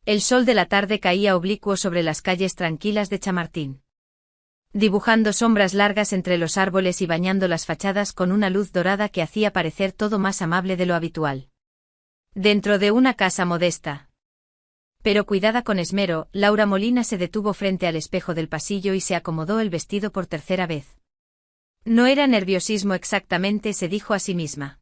El sol de la tarde caía oblicuo sobre las calles tranquilas de Chamartín, dibujando sombras largas entre los árboles y bañando las fachadas con una luz dorada que hacía parecer todo más amable de lo habitual. Dentro de una casa modesta, pero cuidada con esmero, Laura Molina se detuvo frente al espejo del pasillo y se acomodó el vestido por tercera vez. No era nerviosismo exactamente, se dijo a sí misma,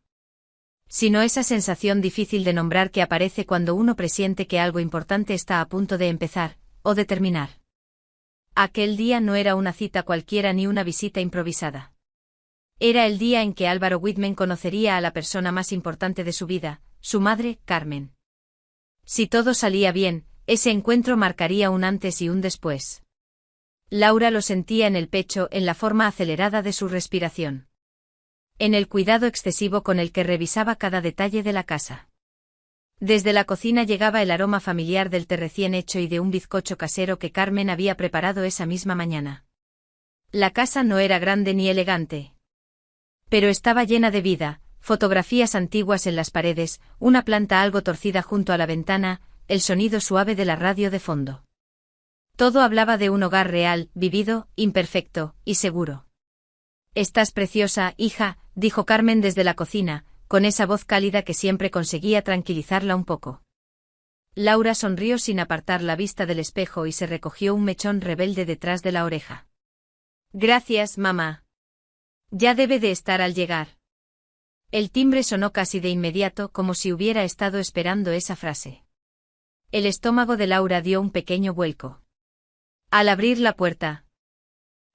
sino esa sensación difícil de nombrar que aparece cuando uno presiente que algo importante está a punto de empezar, o de terminar. Aquel día no era una cita cualquiera ni una visita improvisada. Era el día en que Álvaro Whitman conocería a la persona más importante de su vida, su madre, Carmen. Si todo salía bien, ese encuentro marcaría un antes y un después. Laura lo sentía en el pecho, en la forma acelerada de su respiración, en el cuidado excesivo con el que revisaba cada detalle de la casa. Desde la cocina llegaba el aroma familiar del té recién hecho y de un bizcocho casero que Carmen había preparado esa misma mañana. La casa no era grande ni elegante, pero estaba llena de vida, fotografías antiguas en las paredes, una planta algo torcida junto a la ventana, el sonido suave de la radio de fondo. Todo hablaba de un hogar real, vivido, imperfecto, y seguro. «Estás preciosa, hija», dijo Carmen desde la cocina, con esa voz cálida que siempre conseguía tranquilizarla un poco. Laura sonrió sin apartar la vista del espejo y se recogió un mechón rebelde detrás de la oreja. «Gracias, mamá. Ya debe de estar al llegar». El timbre sonó casi de inmediato, como si hubiera estado esperando esa frase. El estómago de Laura dio un pequeño vuelco. Al abrir la puerta,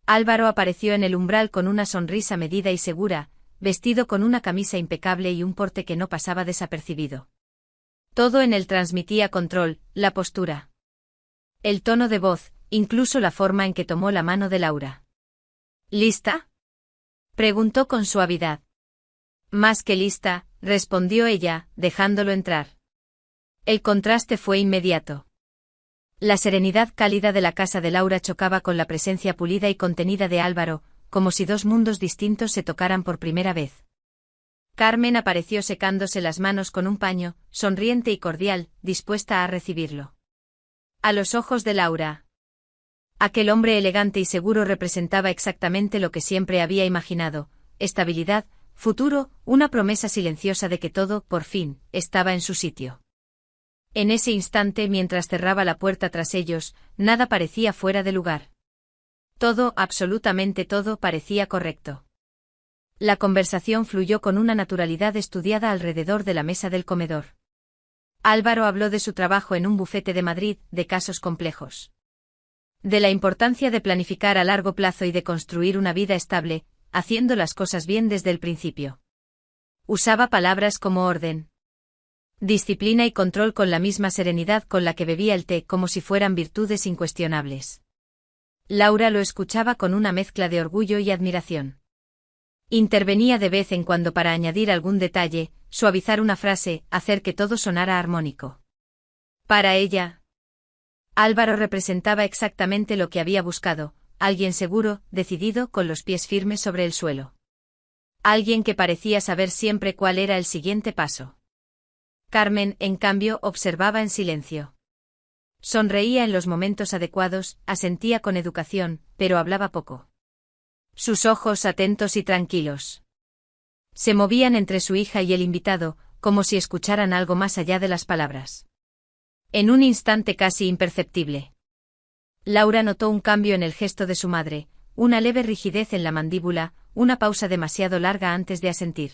Álvaro apareció en el umbral con una sonrisa medida y segura, vestido con una camisa impecable y un porte que no pasaba desapercibido. Todo en él transmitía control, la postura, el tono de voz, incluso la forma en que tomó la mano de Laura. «¿Lista?», preguntó con suavidad. «Más que lista», respondió ella, dejándolo entrar. El contraste fue inmediato. La serenidad cálida de la casa de Laura chocaba con la presencia pulida y contenida de Álvaro, como si dos mundos distintos se tocaran por primera vez. Carmen apareció secándose las manos con un paño, sonriente y cordial, dispuesta a recibirlo. A los ojos de Laura, aquel hombre elegante y seguro representaba exactamente lo que siempre había imaginado: estabilidad, futuro, una promesa silenciosa de que todo, por fin, estaba en su sitio. En ese instante, mientras cerraba la puerta tras ellos, nada parecía fuera de lugar. Todo, absolutamente todo, parecía correcto. La conversación fluyó con una naturalidad estudiada alrededor de la mesa del comedor. Álvaro habló de su trabajo en un bufete de Madrid, de casos complejos, de la importancia de planificar a largo plazo y de construir una vida estable, haciendo las cosas bien desde el principio. Usaba palabras como orden, disciplina y control con la misma serenidad con la que bebía el té, como si fueran virtudes incuestionables. Laura lo escuchaba con una mezcla de orgullo y admiración. Intervenía de vez en cuando para añadir algún detalle, suavizar una frase, hacer que todo sonara armónico. Para ella, Álvaro representaba exactamente lo que había buscado: alguien seguro, decidido, con los pies firmes sobre el suelo. Alguien que parecía saber siempre cuál era el siguiente paso. Carmen, en cambio, observaba en silencio. Sonreía en los momentos adecuados, asentía con educación, pero hablaba poco. Sus ojos, atentos y tranquilos, se movían entre su hija y el invitado, como si escucharan algo más allá de las palabras. En un instante casi imperceptible, Laura notó un cambio en el gesto de su madre, una leve rigidez en la mandíbula, una pausa demasiado larga antes de asentir.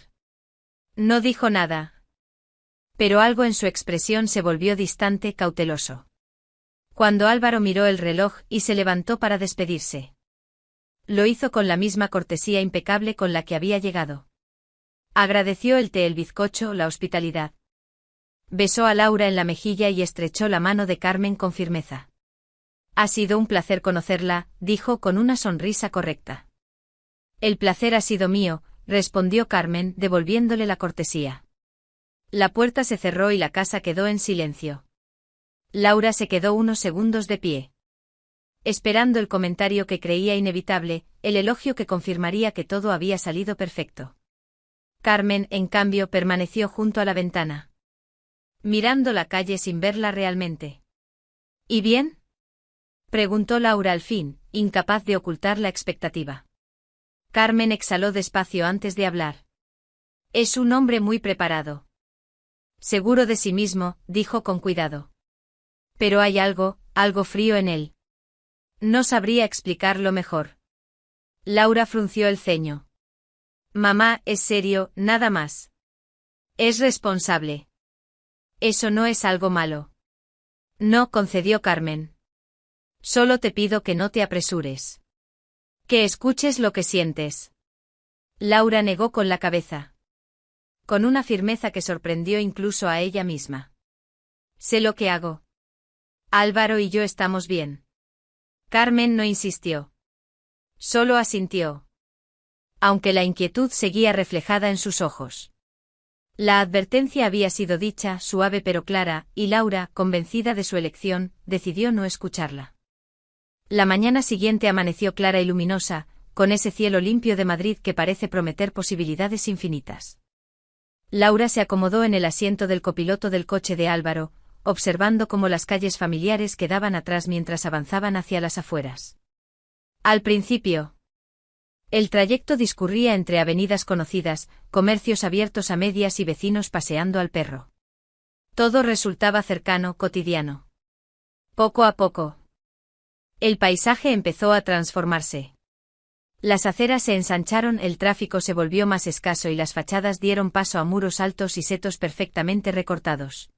No dijo nada, pero algo en su expresión se volvió distante, cauteloso. Cuando Álvaro miró el reloj y se levantó para despedirse, lo hizo con la misma cortesía impecable con la que había llegado. Agradeció el té, el bizcocho, la hospitalidad. Besó a Laura en la mejilla y estrechó la mano de Carmen con firmeza. «Ha sido un placer conocerla», dijo con una sonrisa correcta. «El placer ha sido mío», respondió Carmen, devolviéndole la cortesía. La puerta se cerró y la casa quedó en silencio. Laura se quedó unos segundos de pie, esperando el comentario que creía inevitable, el elogio que confirmaría que todo había salido perfecto. Carmen, en cambio, permaneció junto a la ventana, mirando la calle sin verla realmente. ¿Y bien? Preguntó Laura al fin, incapaz de ocultar la expectativa. Carmen exhaló despacio antes de hablar. Es un hombre muy preparado. Seguro de sí mismo, dijo con cuidado. Pero hay algo frío en él. No sabría explicarlo mejor. Laura frunció el ceño. Mamá, es serio, nada más. Es responsable. Eso no es algo malo. No, concedió Carmen. Solo te pido que no te apresures. Que escuches lo que sientes. Laura negó con la cabeza. Con una firmeza que sorprendió incluso a ella misma. Sé lo que hago. Álvaro y yo estamos bien. Carmen no insistió. Solo asintió. Aunque la inquietud seguía reflejada en sus ojos. La advertencia había sido dicha, suave pero clara, y Laura, convencida de su elección, decidió no escucharla. La mañana siguiente amaneció clara y luminosa, con ese cielo limpio de Madrid que parece prometer posibilidades infinitas. Laura se acomodó en el asiento del copiloto del coche de Álvaro, observando cómo las calles familiares quedaban atrás mientras avanzaban hacia las afueras. Al principio, el trayecto discurría entre avenidas conocidas, comercios abiertos a medias y vecinos paseando al perro. Todo resultaba cercano, cotidiano. Poco a poco, el paisaje empezó a transformarse. Las aceras se ensancharon, el tráfico se volvió más escaso y las fachadas dieron paso a muros altos y setos perfectamente recortados.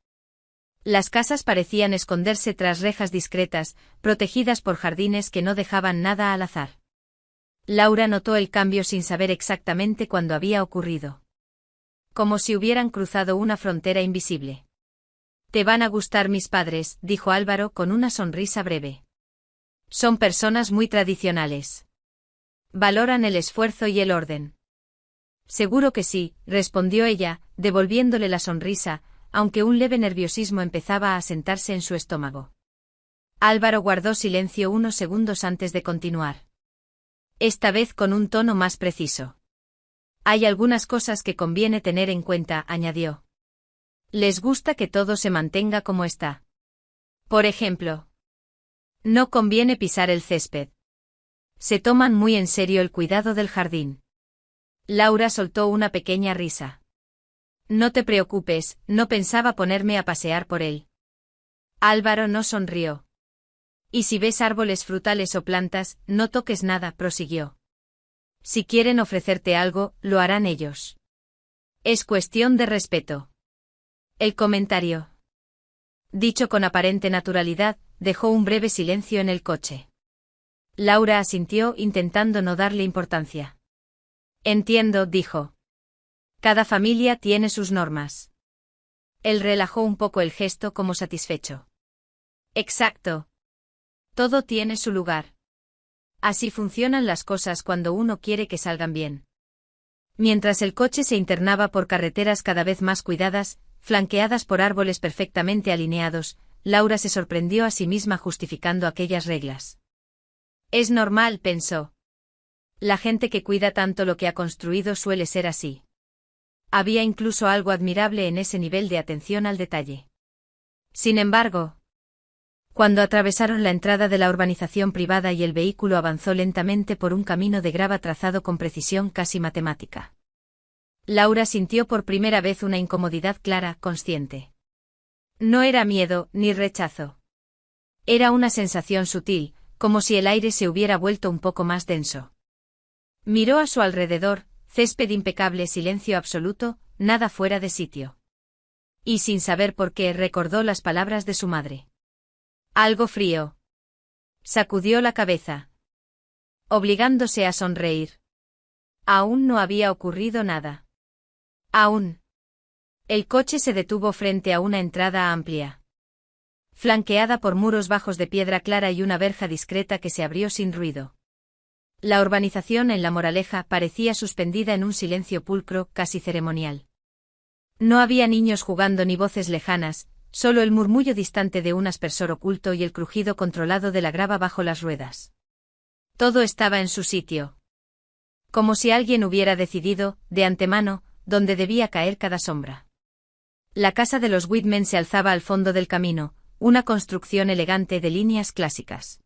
Las casas parecían esconderse tras rejas discretas, protegidas por jardines que no dejaban nada al azar. Laura notó el cambio sin saber exactamente cuándo había ocurrido. Como si hubieran cruzado una frontera invisible. Te van a gustar mis padres, dijo Álvaro con una sonrisa breve. Son personas muy tradicionales. Valoran el esfuerzo y el orden. Seguro que sí, respondió ella, devolviéndole la sonrisa, aunque un leve nerviosismo empezaba a asentarse en su estómago. Álvaro guardó silencio unos segundos antes de continuar. Esta vez con un tono más preciso. Hay algunas cosas que conviene tener en cuenta, añadió. Les gusta que todo se mantenga como está. Por ejemplo, no conviene pisar el césped. Se toman muy en serio el cuidado del jardín. Laura soltó una pequeña risa. No te preocupes, no pensaba ponerme a pasear por él. Álvaro no sonrió. Y si ves árboles frutales o plantas, no toques nada, prosiguió. Si quieren ofrecerte algo, lo harán ellos. Es cuestión de respeto. El comentario, dicho con aparente naturalidad, dejó un breve silencio en el coche. Laura asintió, intentando no darle importancia. Entiendo, dijo. Cada familia tiene sus normas. Él relajó un poco el gesto como satisfecho. Exacto. Todo tiene su lugar. Así funcionan las cosas cuando uno quiere que salgan bien. Mientras el coche se internaba por carreteras cada vez más cuidadas, flanqueadas por árboles perfectamente alineados, Laura se sorprendió a sí misma justificando aquellas reglas. Es normal, pensó. La gente que cuida tanto lo que ha construido suele ser así. Había incluso algo admirable en ese nivel de atención al detalle. Sin embargo, cuando atravesaron la entrada de la urbanización privada y el vehículo avanzó lentamente por un camino de grava trazado con precisión casi matemática, Laura sintió por primera vez una incomodidad clara, consciente. No era miedo, ni rechazo. Era una sensación sutil, como si el aire se hubiera vuelto un poco más denso. Miró a su alrededor, césped impecable, silencio absoluto, nada fuera de sitio. Y sin saber por qué recordó las palabras de su madre. Algo frío. Sacudió la cabeza, obligándose a sonreír. Aún no había ocurrido nada. Aún. El coche se detuvo frente a una entrada amplia, flanqueada por muros bajos de piedra clara y una verja discreta que se abrió sin ruido. La urbanización en La Moraleja parecía suspendida en un silencio pulcro, casi ceremonial. No había niños jugando ni voces lejanas, solo el murmullo distante de un aspersor oculto y el crujido controlado de la grava bajo las ruedas. Todo estaba en su sitio. Como si alguien hubiera decidido, de antemano, dónde debía caer cada sombra. La casa de los Whitman se alzaba al fondo del camino, una construcción elegante de líneas clásicas.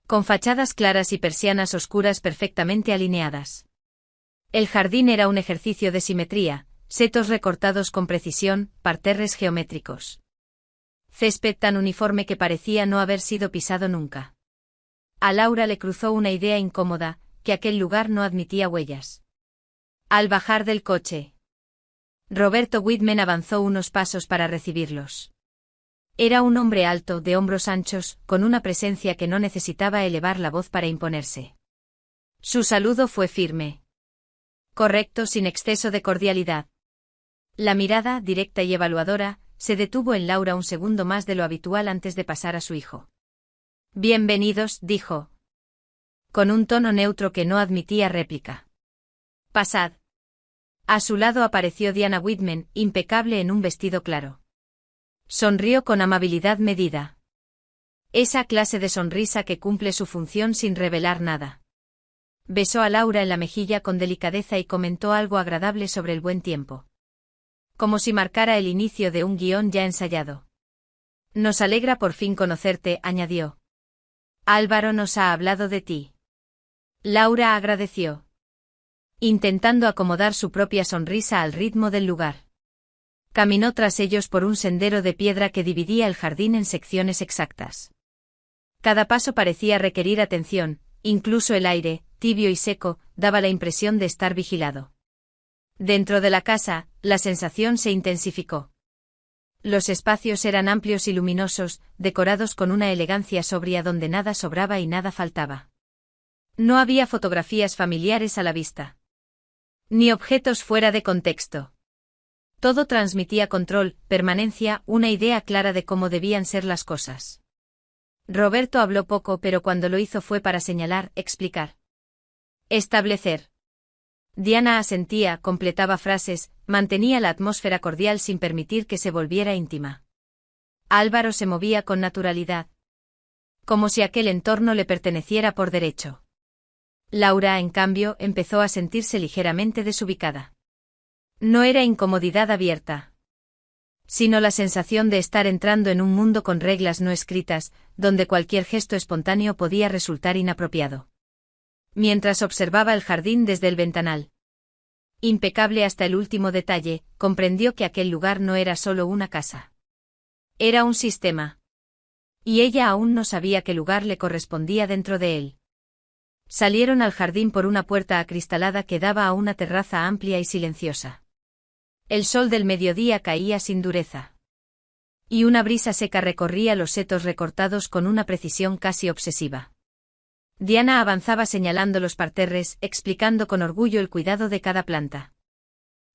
Con fachadas claras y persianas oscuras perfectamente alineadas. El jardín era un ejercicio de simetría, setos recortados con precisión, parterres geométricos. Césped tan uniforme que parecía no haber sido pisado nunca. A Laura le cruzó una idea incómoda, que aquel lugar no admitía huellas. Al bajar del coche, Roberto Whitman avanzó unos pasos para recibirlos. Era un hombre alto, de hombros anchos, con una presencia que no necesitaba elevar la voz para imponerse. Su saludo fue firme. Correcto, sin exceso de cordialidad. La mirada, directa y evaluadora, se detuvo en Laura un segundo más de lo habitual antes de pasar a su hijo. Bienvenidos, dijo. Con un tono neutro que no admitía réplica. Pasad. A su lado apareció Diana Whitman, impecable en un vestido claro. Sonrió con amabilidad medida. Esa clase de sonrisa que cumple su función sin revelar nada. Besó a Laura en la mejilla con delicadeza y comentó algo agradable sobre el buen tiempo. Como si marcara el inicio de un guión ya ensayado. Nos alegra por fin conocerte, añadió. Álvaro nos ha hablado de ti. Laura agradeció. Intentando acomodar su propia sonrisa al ritmo del lugar. Caminó tras ellos por un sendero de piedra que dividía el jardín en secciones exactas. Cada paso parecía requerir atención, incluso el aire, tibio y seco, daba la impresión de estar vigilado. Dentro de la casa, la sensación se intensificó. Los espacios eran amplios y luminosos, decorados con una elegancia sobria donde nada sobraba y nada faltaba. No había fotografías familiares a la vista. Ni objetos fuera de contexto. Todo transmitía control, permanencia, una idea clara de cómo debían ser las cosas. Roberto habló poco, pero cuando lo hizo fue para señalar, explicar. Establecer. Diana asentía, completaba frases, mantenía la atmósfera cordial sin permitir que se volviera íntima. Álvaro se movía con naturalidad. Como si aquel entorno le perteneciera por derecho. Laura, en cambio, empezó a sentirse ligeramente desubicada. No era incomodidad abierta, sino la sensación de estar entrando en un mundo con reglas no escritas, donde cualquier gesto espontáneo podía resultar inapropiado. Mientras observaba el jardín desde el ventanal, impecable hasta el último detalle, comprendió que aquel lugar no era solo una casa. Era un sistema. Y ella aún no sabía qué lugar le correspondía dentro de él. Salieron al jardín por una puerta acristalada que daba a una terraza amplia y silenciosa. El sol del mediodía caía sin dureza. Y una brisa seca recorría los setos recortados con una precisión casi obsesiva. Diana avanzaba señalando los parterres, explicando con orgullo el cuidado de cada planta.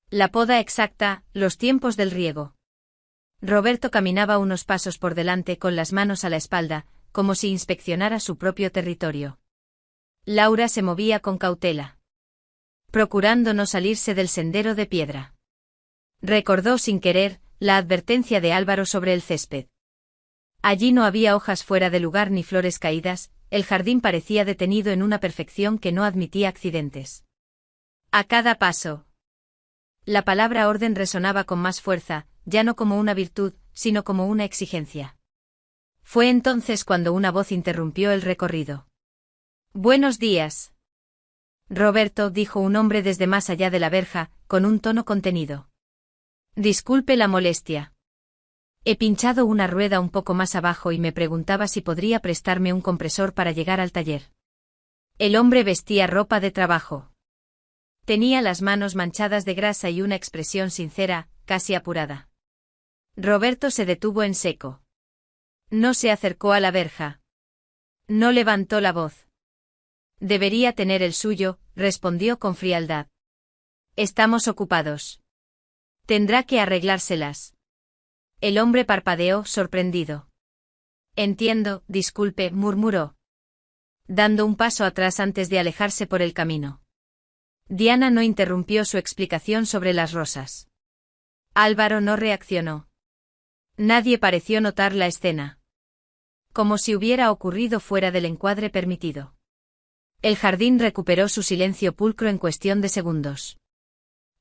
La poda exacta, los tiempos del riego. Roberto caminaba unos pasos por delante con las manos a la espalda, como si inspeccionara su propio territorio. Laura se movía con cautela, procurando no salirse del sendero de piedra. Recordó sin querer la advertencia de Álvaro sobre el césped. Allí no había hojas fuera de lugar ni flores caídas, el jardín parecía detenido en una perfección que no admitía accidentes. A cada paso. La palabra orden resonaba con más fuerza, ya no como una virtud, sino como una exigencia. Fue entonces cuando una voz interrumpió el recorrido. Buenos días. Roberto, dijo un hombre desde más allá de la verja, con un tono contenido. Disculpe la molestia. He pinchado una rueda un poco más abajo y me preguntaba si podría prestarme un compresor para llegar al taller. El hombre vestía ropa de trabajo. Tenía las manos manchadas de grasa y una expresión sincera, casi apurada. Roberto se detuvo en seco. No se acercó a la verja. No levantó la voz. Debería tener el suyo, respondió con frialdad. Estamos ocupados. Tendrá que arreglárselas. El hombre parpadeó, sorprendido. Entiendo, disculpe, murmuró, dando un paso atrás antes de alejarse por el camino. Diana no interrumpió su explicación sobre las rosas. Álvaro no reaccionó. Nadie pareció notar la escena. Como si hubiera ocurrido fuera del encuadre permitido. El jardín recuperó su silencio pulcro en cuestión de segundos.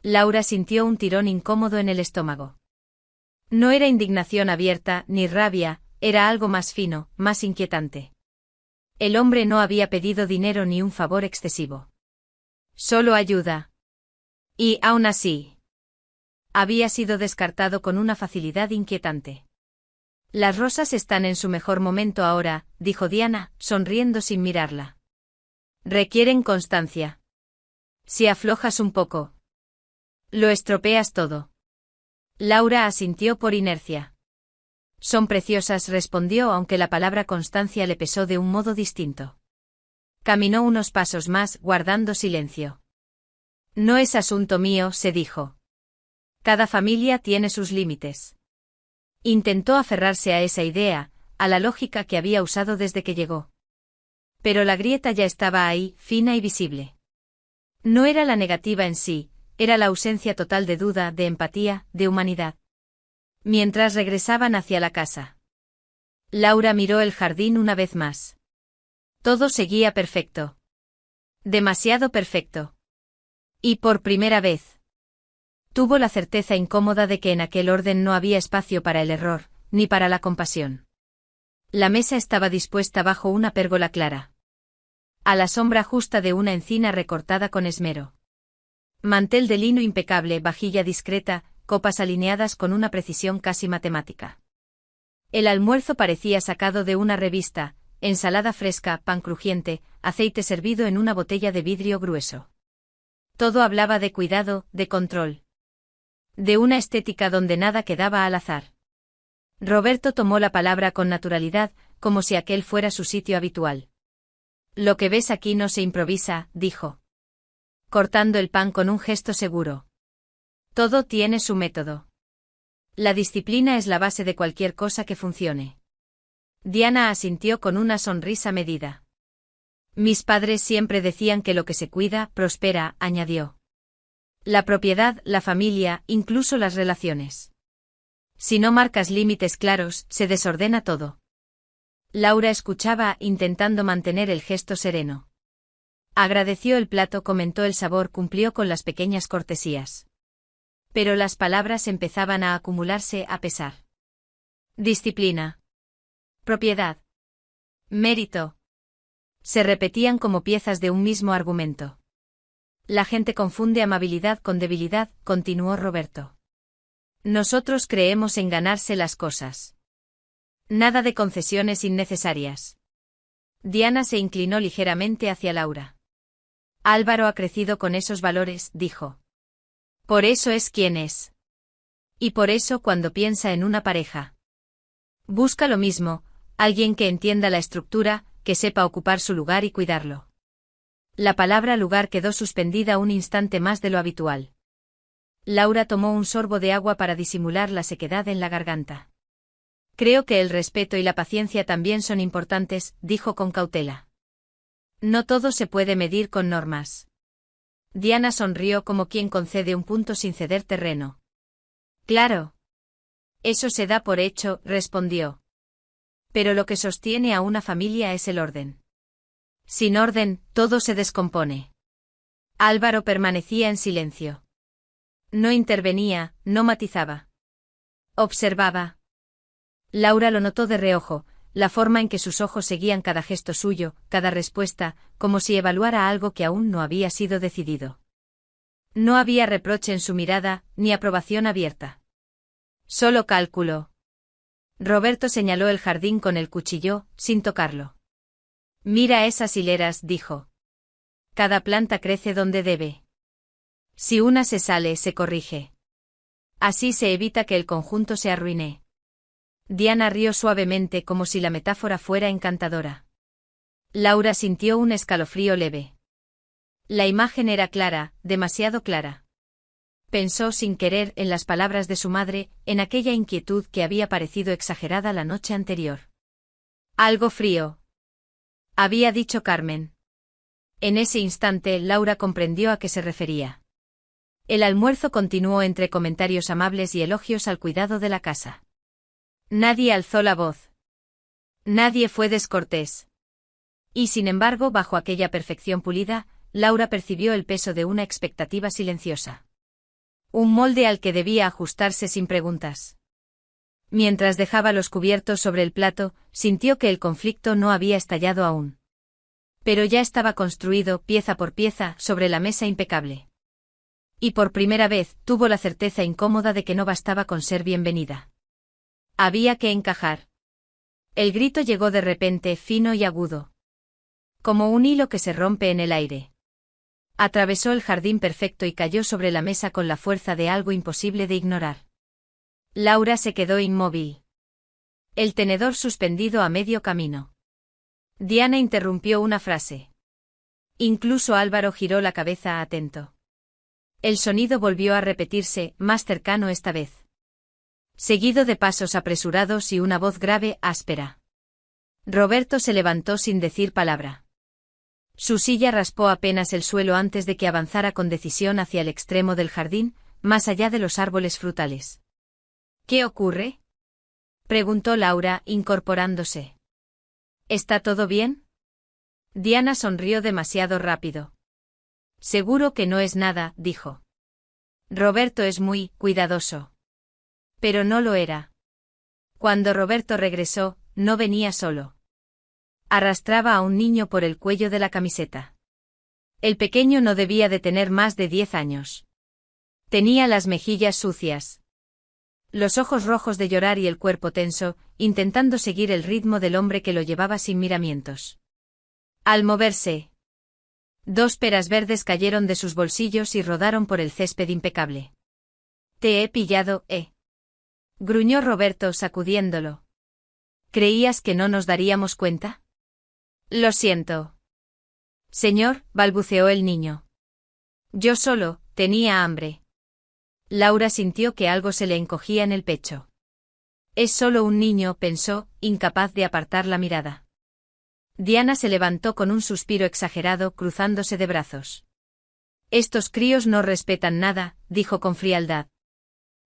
Laura sintió un tirón incómodo en el estómago. No era indignación abierta, ni rabia, era algo más fino, más inquietante. El hombre no había pedido dinero ni un favor excesivo. Solo ayuda. Y, aún así, había sido descartado con una facilidad inquietante. Las rosas están en su mejor momento ahora, dijo Diana, sonriendo sin mirarla. Requieren constancia. Si aflojas un poco, lo estropeas todo. Laura asintió por inercia. Son preciosas, respondió, aunque la palabra constancia le pesó de un modo distinto. Caminó unos pasos más, guardando silencio. No es asunto mío, se dijo. Cada familia tiene sus límites. Intentó aferrarse a esa idea, a la lógica que había usado desde que llegó. Pero la grieta ya estaba ahí, fina y visible. No era la negativa en sí, era la ausencia total de duda, de empatía, de humanidad. Mientras regresaban hacia la casa, Laura miró el jardín una vez más. Todo seguía perfecto. Demasiado perfecto. Y por primera vez, tuvo la certeza incómoda de que en aquel orden no había espacio para el error, ni para la compasión. La mesa estaba dispuesta bajo una pérgola clara, a la sombra justa de una encina recortada con esmero. Mantel de lino impecable, vajilla discreta, copas alineadas con una precisión casi matemática. El almuerzo parecía sacado de una revista, ensalada fresca, pan crujiente, aceite servido en una botella de vidrio grueso. Todo hablaba de cuidado, de control. De una estética donde nada quedaba al azar. Roberto tomó la palabra con naturalidad, como si aquel fuera su sitio habitual. Lo que ves aquí no se improvisa, dijo, cortando el pan con un gesto seguro. Todo tiene su método. La disciplina es la base de cualquier cosa que funcione. Diana asintió con una sonrisa medida. Mis padres siempre decían que lo que se cuida, prospera, añadió. La propiedad, la familia, incluso las relaciones. Si no marcas límites claros, se desordena todo. Laura escuchaba, intentando mantener el gesto sereno. Agradeció el plato, comentó el sabor, cumplió con las pequeñas cortesías. Pero las palabras empezaban a acumularse a pesar. Disciplina. Propiedad. Mérito. Se repetían como piezas de un mismo argumento. La gente confunde amabilidad con debilidad, continuó Roberto. Nosotros creemos en ganarse las cosas. Nada de concesiones innecesarias. Diana se inclinó ligeramente hacia Laura. Álvaro ha crecido con esos valores, dijo. Por eso es quien es. Y por eso cuando piensa en una pareja, busca lo mismo, alguien que entienda la estructura, que sepa ocupar su lugar y cuidarlo. La palabra lugar quedó suspendida un instante más de lo habitual. Laura tomó un sorbo de agua para disimular la sequedad en la garganta. Creo que el respeto y la paciencia también son importantes, dijo con cautela. No todo se puede medir con normas. Diana sonrió como quien concede un punto sin ceder terreno. Claro. Eso se da por hecho, respondió. Pero lo que sostiene a una familia es el orden. Sin orden, todo se descompone. Álvaro permanecía en silencio. No intervenía, no matizaba. Observaba. Laura lo notó de reojo, la forma en que sus ojos seguían cada gesto suyo, cada respuesta, como si evaluara algo que aún no había sido decidido. No había reproche en su mirada, ni aprobación abierta. Solo cálculo. Roberto señaló el jardín con el cuchillo, sin tocarlo. Mira esas hileras, dijo. Cada planta crece donde debe. Si una se sale, se corrige. Así se evita que el conjunto se arruine. Diana rió suavemente como si la metáfora fuera encantadora. Laura sintió un escalofrío leve. La imagen era clara, demasiado clara. Pensó sin querer en las palabras de su madre, en aquella inquietud que había parecido exagerada la noche anterior. Algo frío. Había dicho Carmen. En ese instante Laura comprendió a qué se refería. El almuerzo continuó entre comentarios amables y elogios al cuidado de la casa. Nadie alzó la voz. Nadie fue descortés. Y sin embargo, bajo aquella perfección pulida, Laura percibió el peso de una expectativa silenciosa. Un molde al que debía ajustarse sin preguntas. Mientras dejaba los cubiertos sobre el plato, sintió que el conflicto no había estallado aún. Pero ya estaba construido, pieza por pieza, sobre la mesa impecable. Y por primera vez, tuvo la certeza incómoda de que no bastaba con ser bienvenida. Había que encajar. El grito llegó de repente, fino y agudo. Como un hilo que se rompe en el aire. Atravesó el jardín perfecto y cayó sobre la mesa con la fuerza de algo imposible de ignorar. Laura se quedó inmóvil. El tenedor suspendido a medio camino. Diana interrumpió una frase. Incluso Álvaro giró la cabeza atento. El sonido volvió a repetirse, más cercano esta vez. Seguido de pasos apresurados y una voz grave, áspera. Roberto se levantó sin decir palabra. Su silla raspó apenas el suelo antes de que avanzara con decisión hacia el extremo del jardín, más allá de los árboles frutales. ¿Qué ocurre?, preguntó Laura, incorporándose. ¿Está todo bien? Diana sonrió demasiado rápido. Seguro que no es nada, dijo. Roberto es muy cuidadoso. Pero no lo era. Cuando Roberto regresó, no venía solo. Arrastraba a un niño por el cuello de la camiseta. El pequeño no debía de tener más de 10 años. Tenía las mejillas sucias, los ojos rojos de llorar y el cuerpo tenso, intentando seguir el ritmo del hombre que lo llevaba sin miramientos. Al moverse, 2 peras verdes cayeron de sus bolsillos y rodaron por el césped impecable. Te he pillado, gruñó Roberto sacudiéndolo. ¿Creías que no nos daríamos cuenta? Lo siento. Señor, balbuceó el niño. Yo solo tenía hambre. Laura sintió que algo se le encogía en el pecho. Es solo un niño, pensó, incapaz de apartar la mirada. Diana se levantó con un suspiro exagerado, cruzándose de brazos. Estos críos no respetan nada, dijo con frialdad.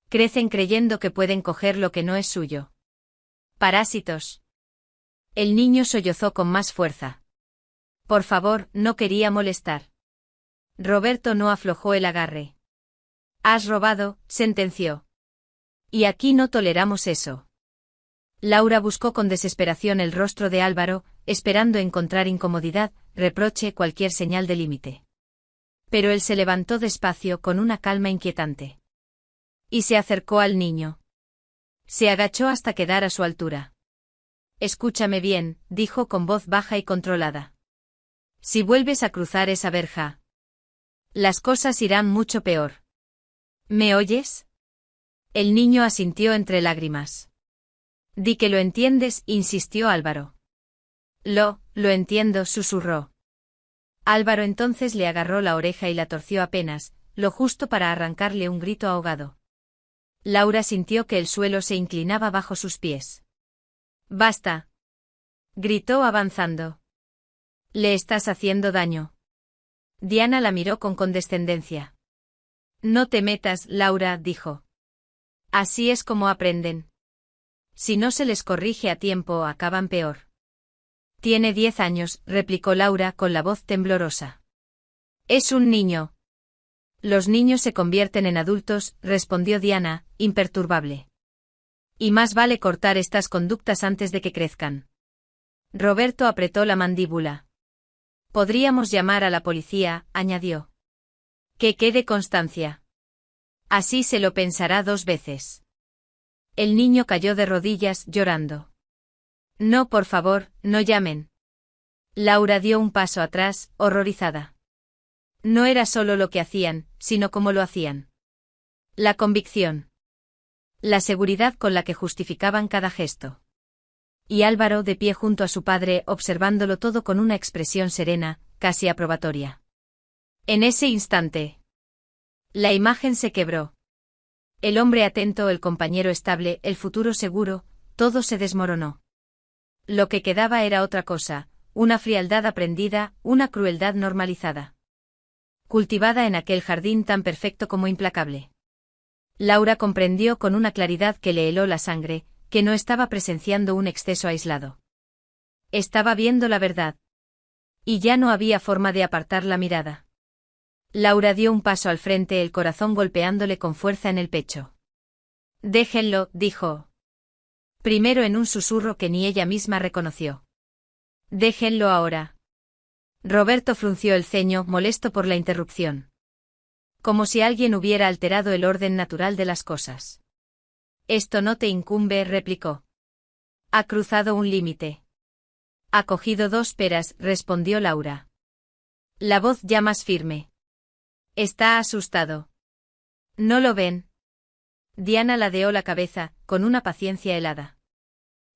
Crecen creyendo que pueden coger lo que no es suyo. Parásitos. El niño sollozó con más fuerza. Por favor, no quería molestar. Roberto no aflojó el agarre. Has robado, sentenció. Y aquí no toleramos eso. Laura buscó con desesperación el rostro de Álvaro, esperando encontrar incomodidad, reproche, cualquier señal de límite. Pero él se levantó despacio con una calma inquietante. Y se acercó al niño. Se agachó hasta quedar a su altura. Escúchame bien, dijo con voz baja y controlada. Si vuelves a cruzar esa verja, las cosas irán mucho peor. ¿Me oyes? El niño asintió entre lágrimas. Di que lo entiendes, insistió Álvaro. Lo entiendo, susurró. Álvaro entonces le agarró la oreja y la torció apenas, lo justo para arrancarle un grito ahogado. Laura sintió que el suelo se inclinaba bajo sus pies. Basta, gritó avanzando. Le estás haciendo daño. Diana la miró con condescendencia. No te metas, Laura, dijo. Así es como aprenden. Si no se les corrige a tiempo, acaban peor. Tiene 10 años, replicó Laura con la voz temblorosa. Es un niño. Los niños se convierten en adultos, respondió Diana, imperturbable. Y más vale cortar estas conductas antes de que crezcan. Roberto apretó la mandíbula. Podríamos llamar a la policía, añadió. Que quede constancia. Así se lo pensará 2 veces. El niño cayó de rodillas, llorando. No, por favor, no llamen. Laura dio un paso atrás, horrorizada. No era solo lo que hacían, sino cómo lo hacían. La convicción. La seguridad con la que justificaban cada gesto. Y Álvaro de pie junto a su padre, observándolo todo con una expresión serena, casi aprobatoria. En ese instante, la imagen se quebró. El hombre atento, el compañero estable, el futuro seguro, todo se desmoronó. Lo que quedaba era otra cosa, una frialdad aprendida, una crueldad normalizada. Cultivada en aquel jardín tan perfecto como implacable. Laura comprendió con una claridad que le heló la sangre, que no estaba presenciando un exceso aislado. Estaba viendo la verdad. Y ya no había forma de apartar la mirada. Laura dio un paso al frente, el corazón golpeándole con fuerza en el pecho. Déjenlo, dijo. Primero en un susurro que ni ella misma reconoció. Déjenlo ahora. Roberto frunció el ceño, molesto por la interrupción. Como si alguien hubiera alterado el orden natural de las cosas. Esto no te incumbe, replicó. Ha cruzado un límite. Ha cogido 2 peras, respondió Laura. La voz ya más firme. Está asustado. ¿No lo ven? Diana ladeó la cabeza, con una paciencia helada.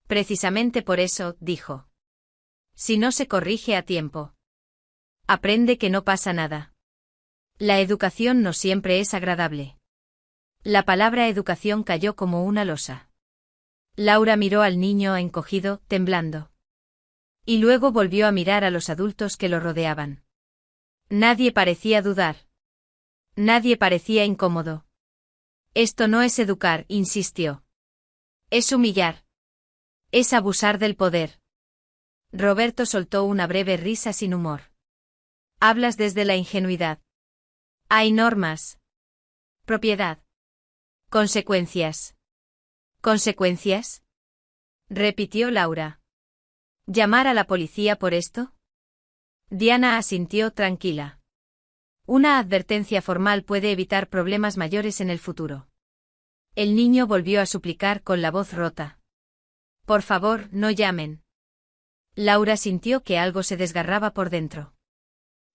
Precisamente por eso, dijo. Si no se corrige a tiempo. Aprende que no pasa nada. La educación no siempre es agradable. La palabra educación cayó como una losa. Laura miró al niño encogido, temblando. Y luego volvió a mirar a los adultos que lo rodeaban. Nadie parecía dudar. Nadie parecía incómodo. Esto no es educar, insistió. Es humillar. Es abusar del poder. Roberto soltó una breve risa sin humor. Hablas desde la ingenuidad. Hay normas. Propiedad. Consecuencias. ¿Consecuencias? Repitió Laura. ¿Llamar a la policía por esto? Diana asintió tranquila. Una advertencia formal puede evitar problemas mayores en el futuro. El niño volvió a suplicar con la voz rota. Por favor, no llamen. Laura sintió que algo se desgarraba por dentro.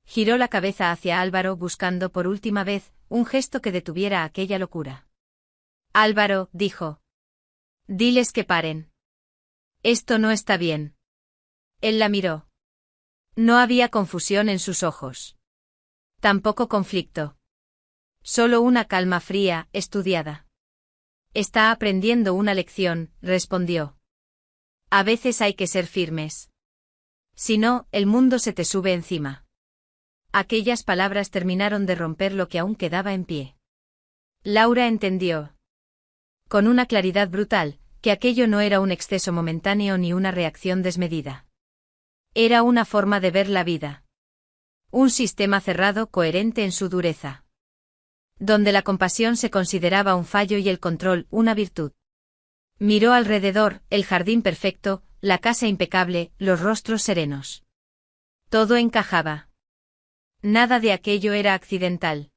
Giró la cabeza hacia Álvaro buscando por última vez un gesto que detuviera aquella locura. Álvaro, dijo. Diles que paren. Esto no está bien. Él la miró. No había confusión en sus ojos. Tampoco conflicto. Solo una calma fría, estudiada. Está aprendiendo una lección, respondió. A veces hay que ser firmes. Si no, el mundo se te sube encima. Aquellas palabras terminaron de romper lo que aún quedaba en pie. Laura entendió. Con una claridad brutal, que aquello no era un exceso momentáneo ni una reacción desmedida. Era una forma de ver la vida. Un sistema cerrado coherente en su dureza. Donde la compasión se consideraba un fallo y el control una virtud. Miró alrededor, el jardín perfecto, la casa impecable, los rostros serenos. Todo encajaba. Nada de aquello era accidental.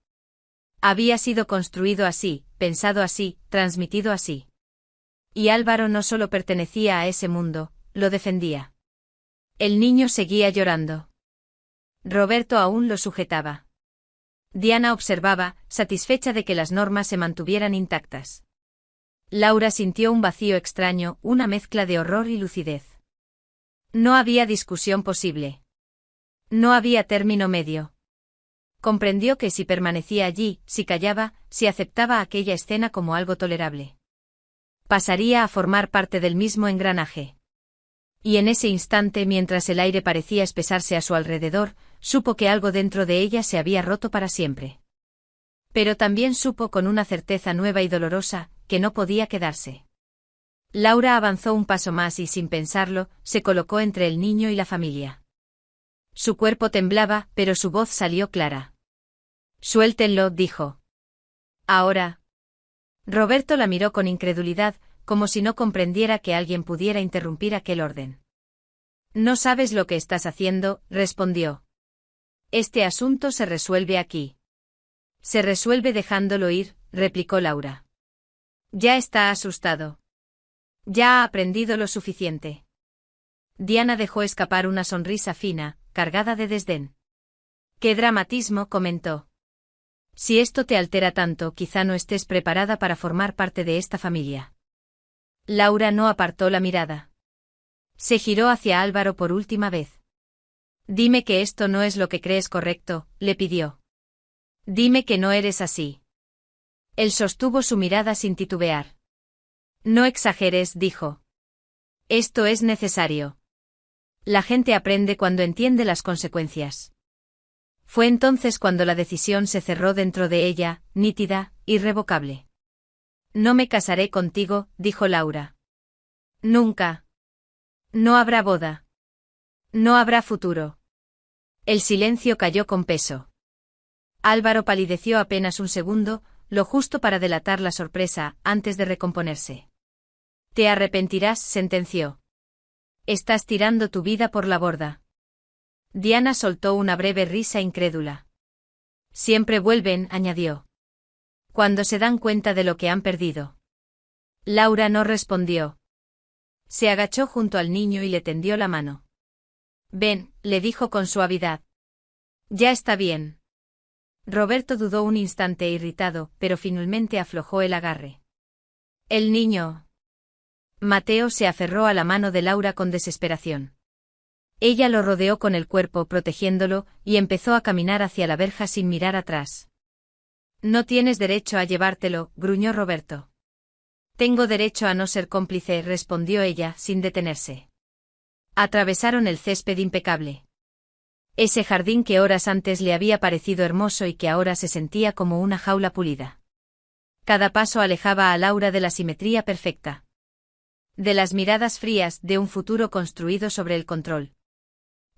Había sido construido así, pensado así, transmitido así. Y Álvaro no solo pertenecía a ese mundo, lo defendía. El niño seguía llorando. Roberto aún lo sujetaba. Diana observaba, satisfecha de que las normas se mantuvieran intactas. Laura sintió un vacío extraño, una mezcla de horror y lucidez. No había discusión posible. No había término medio. Comprendió que si permanecía allí, si callaba, si aceptaba aquella escena como algo tolerable, pasaría a formar parte del mismo engranaje. Y en ese instante, mientras el aire parecía espesarse a su alrededor, supo que algo dentro de ella se había roto para siempre. Pero también supo con una certeza nueva y dolorosa, que no podía quedarse. Laura avanzó un paso más y sin pensarlo, se colocó entre el niño y la familia. Su cuerpo temblaba, pero su voz salió clara. Suéltenlo, dijo. Ahora. Roberto la miró con incredulidad, como si no comprendiera que alguien pudiera interrumpir aquel orden. No sabes lo que estás haciendo, respondió. Este asunto se resuelve aquí. Se resuelve dejándolo ir, replicó Laura. Ya está asustado. Ya ha aprendido lo suficiente. Diana dejó escapar una sonrisa fina, cargada de desdén. ¡Qué dramatismo!, comentó. Si esto te altera tanto, quizá no estés preparada para formar parte de esta familia. Laura no apartó la mirada. Se giró hacia Álvaro por última vez. Dime que esto no es lo que crees correcto, le pidió. Dime que no eres así. Él sostuvo su mirada sin titubear. No exageres, dijo. Esto es necesario. La gente aprende cuando entiende las consecuencias. Fue entonces cuando la decisión se cerró dentro de ella, nítida, irrevocable. No me casaré contigo, dijo Laura. Nunca. No habrá boda. No habrá futuro. El silencio cayó con peso. Álvaro palideció apenas un segundo, lo justo para delatar la sorpresa, antes de recomponerse. Te arrepentirás, sentenció. Estás tirando tu vida por la borda. Diana soltó una breve risa incrédula. Siempre vuelven, añadió. Cuando se dan cuenta de lo que han perdido. Laura no respondió. Se agachó junto al niño y le tendió la mano. Ven, le dijo con suavidad. Ya está bien. Roberto dudó un instante irritado, pero finalmente aflojó el agarre. El niño. Mateo se aferró a la mano de Laura con desesperación. Ella lo rodeó con el cuerpo protegiéndolo, y empezó a caminar hacia la verja sin mirar atrás. No tienes derecho a llevártelo, gruñó Roberto. Tengo derecho a no ser cómplice, respondió ella, sin detenerse. Atravesaron el césped impecable. Ese jardín que horas antes le había parecido hermoso y que ahora se sentía como una jaula pulida. Cada paso alejaba a Laura de la simetría perfecta. De las miradas frías de un futuro construido sobre el control.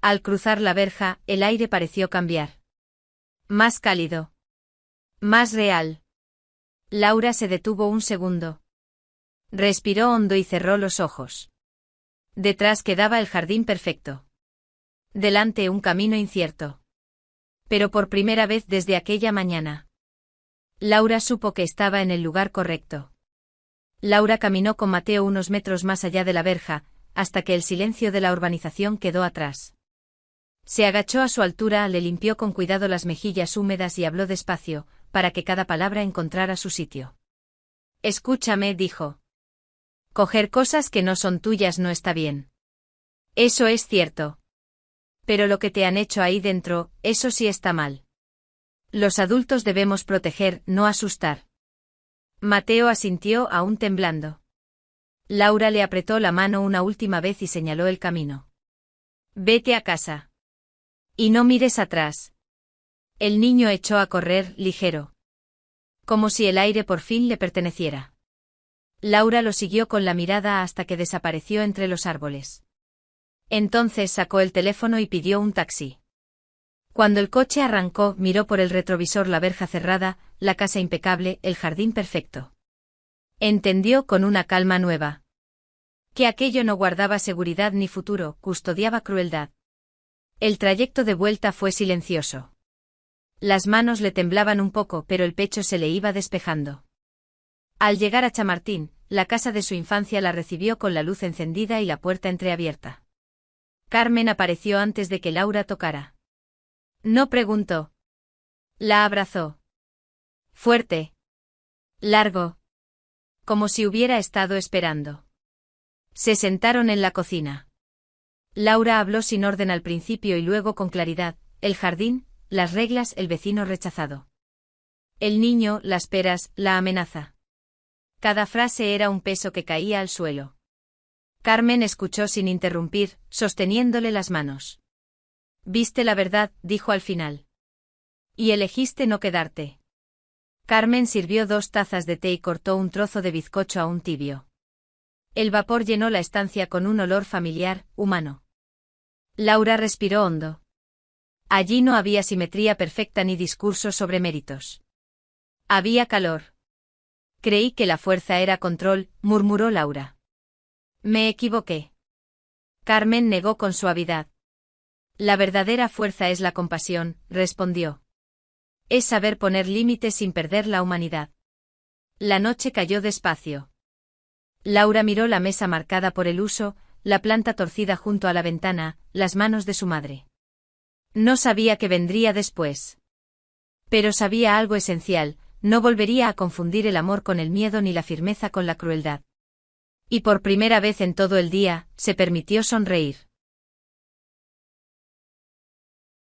Al cruzar la verja, el aire pareció cambiar. Más cálido. Más real. Laura se detuvo un segundo. Respiró hondo y cerró los ojos. Detrás quedaba el jardín perfecto. Delante un camino incierto. Pero por primera vez desde aquella mañana. Laura supo que estaba en el lugar correcto. Laura caminó con Mateo unos metros más allá de la verja, hasta que el silencio de la urbanización quedó atrás. Se agachó a su altura, le limpió con cuidado las mejillas húmedas y habló despacio, para que cada palabra encontrara su sitio. Escúchame, dijo. Coger cosas que no son tuyas no está bien. Eso es cierto. Pero lo que te han hecho ahí dentro, eso sí está mal. Los adultos debemos proteger, no asustar. Mateo asintió aún temblando. Laura le apretó la mano una última vez y señaló el camino. Vete a casa. Y no mires atrás. El niño echó a correr, ligero. Como si el aire por fin le perteneciera. Laura lo siguió con la mirada hasta que desapareció entre los árboles. Entonces sacó el teléfono y pidió un taxi. Cuando el coche arrancó, miró por el retrovisor la verja cerrada, la casa impecable, el jardín perfecto. Entendió con una calma nueva. Que aquello no guardaba seguridad ni futuro, custodiaba crueldad. El trayecto de vuelta fue silencioso. Las manos le temblaban un poco, pero el pecho se le iba despejando. Al llegar a Chamartín, la casa de su infancia la recibió con la luz encendida y la puerta entreabierta. Carmen apareció antes de que Laura tocara. No preguntó. La abrazó. Fuerte. Largo. Como si hubiera estado esperando. Se sentaron en la cocina. Laura habló sin orden al principio y luego con claridad, el jardín, las reglas, el vecino rechazado. El niño, las peras, la amenaza. Cada frase era un peso que caía al suelo. Carmen escuchó sin interrumpir, sosteniéndole las manos. Viste la verdad, dijo al final. Y elegiste no quedarte. Carmen sirvió 2 tazas de té y cortó un trozo de bizcocho aún tibio. El vapor llenó la estancia con un olor familiar, humano. Laura respiró hondo. Allí no había simetría perfecta ni discurso sobre méritos. Había calor. Creí que la fuerza era control, murmuró Laura. Me equivoqué. Carmen negó con suavidad. La verdadera fuerza es la compasión, respondió. Es saber poner límites sin perder la humanidad. La noche cayó despacio. Laura miró la mesa marcada por el uso, la planta torcida junto a la ventana, las manos de su madre. No sabía qué vendría después. Pero sabía algo esencial, no volvería a confundir el amor con el miedo ni la firmeza con la crueldad. Y por primera vez en todo el día, se permitió sonreír.